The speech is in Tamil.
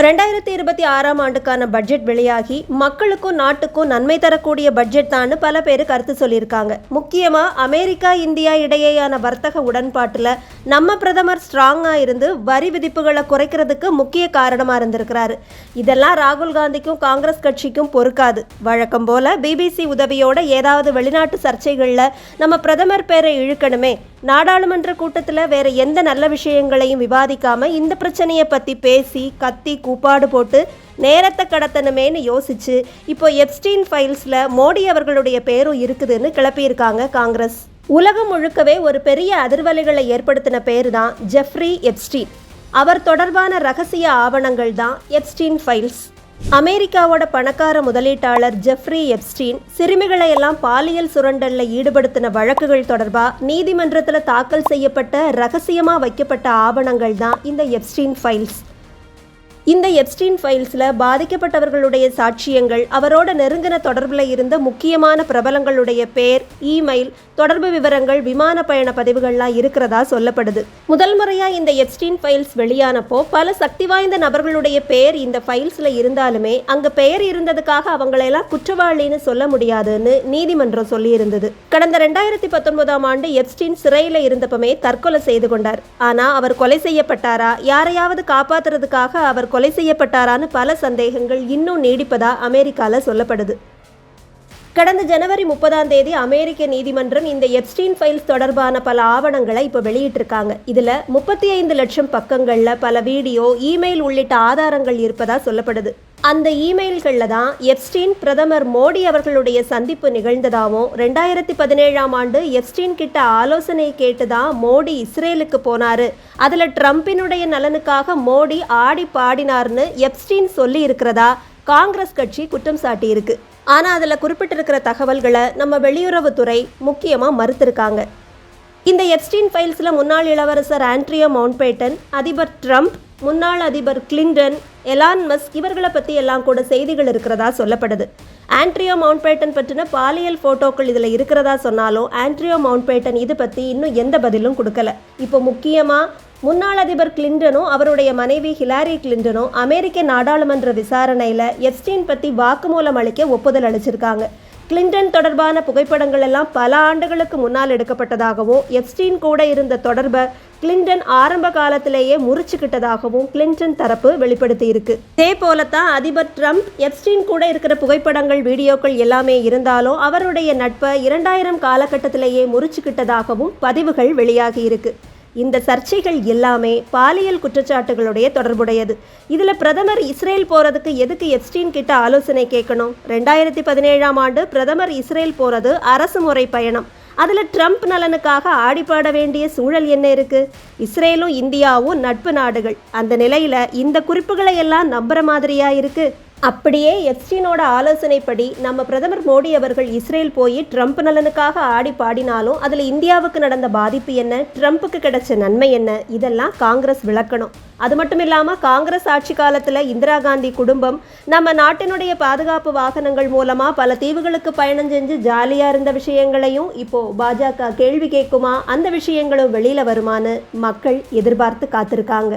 2026ஆம் ஆண்டுக்கான பட்ஜெட் வெளியாகி மக்களுக்கும் நாட்டுக்கும் நன்மை தரக்கூடிய பட்ஜெட் தான் பல பேர் கருத்து சொல்லியிருக்காங்க. முக்கியமாக அமெரிக்கா இந்தியா இடையேயான வர்த்தக உடன்பாட்டில் நம்ம பிரதமர் ஸ்ட்ராங்காக இருந்து வரி விதிப்புகளை குறைக்கிறதுக்கு முக்கிய காரணமாக இருந்திருக்கிறாரு. இதெல்லாம் ராகுல் காந்திக்கும் காங்கிரஸ் கட்சிக்கும் பொறுக்காது. வழக்கம் போல பிபிசி உதவியோட ஏதாவது வெளிநாட்டு சர்ச்சைகளில் நம்ம பிரதமர் பேரை இழுக்கணுமே, நாடாளுமன்ற கூட்டத்தில் வேற எந்த நல்ல விஷயங்களையும் விவாதிக்காம இந்த பிரச்சனையை பற்றி பேசி கத்தி கூப்பாடு போட்டு நேரத்தை கடத்தணுமேன்னு யோசிச்சு இப்போ எப்ஸ்டீன் ஃபைல்ஸில் மோடி அவர்களுடைய பேரும் இருக்குதுன்னு கிளப்பியிருக்காங்க காங்கிரஸ். உலகம் முழுக்கவே ஒரு பெரிய அதிர்வலைகளை ஏற்படுத்தின பேர் தான் ஜெஃப்ரி எப்ஸ்டீன். அவர் தொடர்பான ரகசிய ஆவணங்கள் தான் எப்ஸ்டீன் ஃபைல்ஸ். அமெரிக்காவோட பணக்கார முதலீட்டாளர் ஜெஃப்ரி எப்ஸ்டீன் சிறுமிகளை எல்லாம் பாலியல் சுரண்டல்ல ஈடுபடுத்தின வழக்குகள் தொடர்பாக நீதிமன்றத்தில் தாக்கல் செய்யப்பட்ட ரகசியமாக வைக்கப்பட்ட ஆவணங்கள் தான் இந்த எப்ஸ்டீன் ஃபைல்ஸ். இந்த எப்ஸ்டீன் ஃபைல்ஸில் பாதிக்கப்பட்டவர்களுடைய சாட்சியங்கள், அவரோட நெருங்கின தொடர்பில் இருந்த முக்கியமான பிரபலங்களுடைய பேர், இமெயில், தொடர்பு விவரங்கள், விமான பயண பதிவுகள்லாம் இருக்கிறதா சொல்லப்படுது. முதல் முறையாக இந்த எப்ஸ்டீன் ஃபைல்ஸ் வெளியானப்போ பல சக்தி வாய்ந்த நபர்களுடைய பேர் இந்த ஃபைல்ஸில் இருந்தாலுமே அங்கே பெயர் இருந்ததுக்காக அவங்களையெல்லாம் குற்றவாளின்னு சொல்ல முடியாதுன்னு நீதிமன்றம் சொல்லியிருந்தது. கடந்த 2019ஆம் ஆண்டு எப்ஸ்டீன் சிறையில் இருந்தப்பமே தற்கொலை செய்து கொண்டார். ஆனால் அவர் கொலை செய்யப்பட்டாரா, யாரையாவது காப்பாற்றுறதுக்காக அவர் கொலை செய்யப்பட்டாரான்னு பல சந்தேகங்கள் இன்னும் நீடிப்பதா அமெரிக்காவில் சொல்லப்படுது. கடந்த ஜனவரி 30ஆம் தேதி அமெரிக்க நீதிமன்றம் இந்த எப்ஸ்டீன் ஃபைல்ஸ் தொடர்பான பல ஆவணங்களை இப்போ வெளியிட்டிருக்காங்க. இதில் 35 லட்சம் பக்கங்களில் பல வீடியோ, இமெயில் உள்ளிட்ட ஆதாரங்கள் இருப்பதா சொல்லப்படுது. அந்த இமெயில்களில் தான் எப்ஸ்டீன் பிரதமர் மோடி அவர்களுடைய சந்திப்பு நிகழ்ந்ததாகவும், 2017ஆம் ஆண்டு எப்ஸ்டீன் கிட்ட ஆலோசனை கேட்டு தான் மோடி இஸ்ரேலுக்கு போனாரு, அதில் ட்ரம்பினுடைய நலனுக்காக மோடி ஆடி பாடினார்னு எப்ஸ்டீன் சொல்லி இருக்கிறதா காங்கிரஸ் கட்சி குற்றம் சாட்டி இருக்கு. ஆனால் அதில் குறிப்பிட்டிருக்கிற தகவல்களை நம்ம வெளியுறவுத்துறை முக்கியமாக மறுத்திருக்காங்க. இந்த எப்ஸ்டீன் ஃபைல்ஸில் முன்னாள் இளவரசர் ஆண்ட்ரியா மவுண்ட்பேட்டன், அதிபர் ட்ரம்ப், முன்னாள் அதிபர் கிளின்டன், எலான் மஸ்க் இவர்களை பற்றி எல்லாம் கூட செய்திகள் இருக்கிறதா சொல்லப்படுது. ஆண்ட்ரியா மவுண்ட்பேட்டன் பற்றின பாலியல் ஃபோட்டோக்கள் இதில் இருக்கிறதா சொன்னாலும் ஆண்ட்ரியா மவுண்ட்பேட்டன் இது பற்றி இன்னும் எந்த பதிலும் கொடுக்கல. இப்போ முக்கியமாக முன்னாள் அதிபர் கிளின்டனும் அவருடைய மனைவி ஹிலாரி கிளின்டனும் அமெரிக்க நாடாளுமன்ற விசாரணையில் எப்ஸ்டீன் பற்றி வாக்குமூலம் அளிக்க ஒப்புதல் அளிச்சிருக்காங்க. கிளின்டன் தொடர்பான புகைப்படங்கள் எல்லாம் பல ஆண்டுகளுக்கு முன்னால் எடுக்கப்பட்டதாகவும், எப்ஸ்டீன் கூட இருந்த தொடர்பை கிளின்டன் ஆரம்ப காலத்திலேயே முறிச்சுக்கிட்டதாகவும் கிளின்டன் தரப்பு வெளிப்படுத்தி இருக்கு. இதே போலத்தான் அதிபர் ட்ரம்ப் எப்ஸ்டீன் கூட இருக்கிற புகைப்படங்கள், வீடியோக்கள் எல்லாமே இருந்தாலும் அவருடைய நட்பை 2000 காலகட்டத்திலேயே முறிச்சுக்கிட்டதாகவும் பதிவுகள் வெளியாகி இருக்கு. இந்த சர்ச்சைகள் எல்லாமே பாலியல் குற்றச்சாட்டுகளுடைய தொடர்புடையது. இதில் பிரதமர் இஸ்ரேல் போகிறதுக்கு எதுக்கு எப்ஸ்டீன் கிட்ட ஆலோசனை கேட்கணும்? 2017ஆம் ஆண்டு பிரதமர் இஸ்ரேல் போகிறது அரசு முறை பயணம். அதில் ட்ரம்ப் நலனுக்காக ஆடிப்பாட வேண்டிய சூழல் என்ன இருக்குது? இஸ்ரேலும் இந்தியாவும் நட்பு நாடுகள். அந்த நிலையில் இந்த குறிப்புகளை எல்லாம் நம்புற மாதிரியா இருக்குது? அப்படியே எப்ஸ்டீனோட ஆலோசனைப்படி நம்ம பிரதமர் மோடி அவர்கள் இஸ்ரேல் போய் ட்ரம்ப் நலனுக்காக ஆடி பாடினாலும் அதில் இந்தியாவுக்கு நடந்த பாதிப்பு என்ன, ட்ரம்ப்புக்கு கிடைச்ச நன்மை என்ன, இதெல்லாம் காங்கிரஸ் விளக்கணும். அது மட்டும் இல்லாமல் காங்கிரஸ் ஆட்சி காலத்தில் இந்திரா காந்தி குடும்பம் நம்ம நாட்டினுடைய பாதுகாப்பு வாகனங்கள் மூலமாக பல தீவுகளுக்கு பயணம் செஞ்சு ஜாலியாக இருந்த விஷயங்களையும் இப்போது பாஜக கேள்வி கேட்குமா? அந்த விஷயங்களும் வெளியில் வருமானு மக்கள் எதிர்பார்த்து காத்திருக்காங்க.